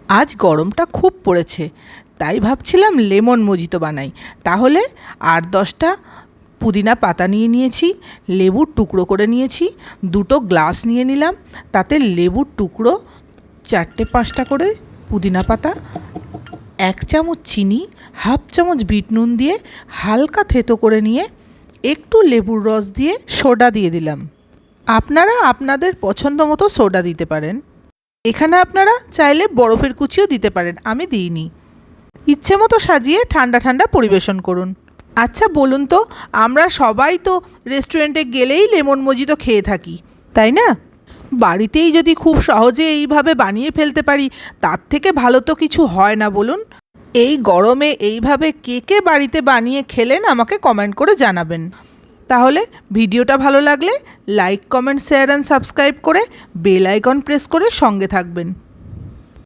আজ গরমটা খুব পড়েছে, তাই ভাবছিলাম লেমন মজিতো বানাই। তাহলে 8-10টা পুদিনা পাতা নিয়ে নিয়েছি, লেবুর টুকরো করে নিয়েছি, 2টো গ্লাস নিয়ে নিলাম, তাতে লেবুর টুকরো 4-5টা করে, পুদিনা পাতা, 1 চামচ চিনি, হাফ চামচ বিট নুন দিয়ে হালকা থেতো করে নিয়ে একটু লেবুর রস দিয়ে সোডা দিয়ে দিলাম। আপনারা আপনাদের পছন্দ মতো সোডা দিতে পারেন। এখানে আপনারা চাইলে বরফের কুচিও দিতে পারেন, আমি দিইনি। ইচ্ছে মতো সাজিয়ে ঠান্ডা ঠান্ডা পরিবেশন করুন। আচ্ছা বলুন তো, আমরা সবাই তো রেস্টুরেন্টে গেলেই লেমন মজিতো খেয়ে থাকি, তাই না? বাড়িতেই যদি খুব সহজে এইভাবে বানিয়ে ফেলতে পারি, তার থেকে ভালো তো কিছু হয় না বলুন। এই গরমে এইভাবে কে কে বাড়িতে বানিয়ে খেলেন আমাকে কমেন্ট করে জানাবেন। তাহলে ভিডিওটা ভালো লাগলে like, comment, share and subscribe করে বেল আইকন প্রেস করে সঙ্গে থাকবেন।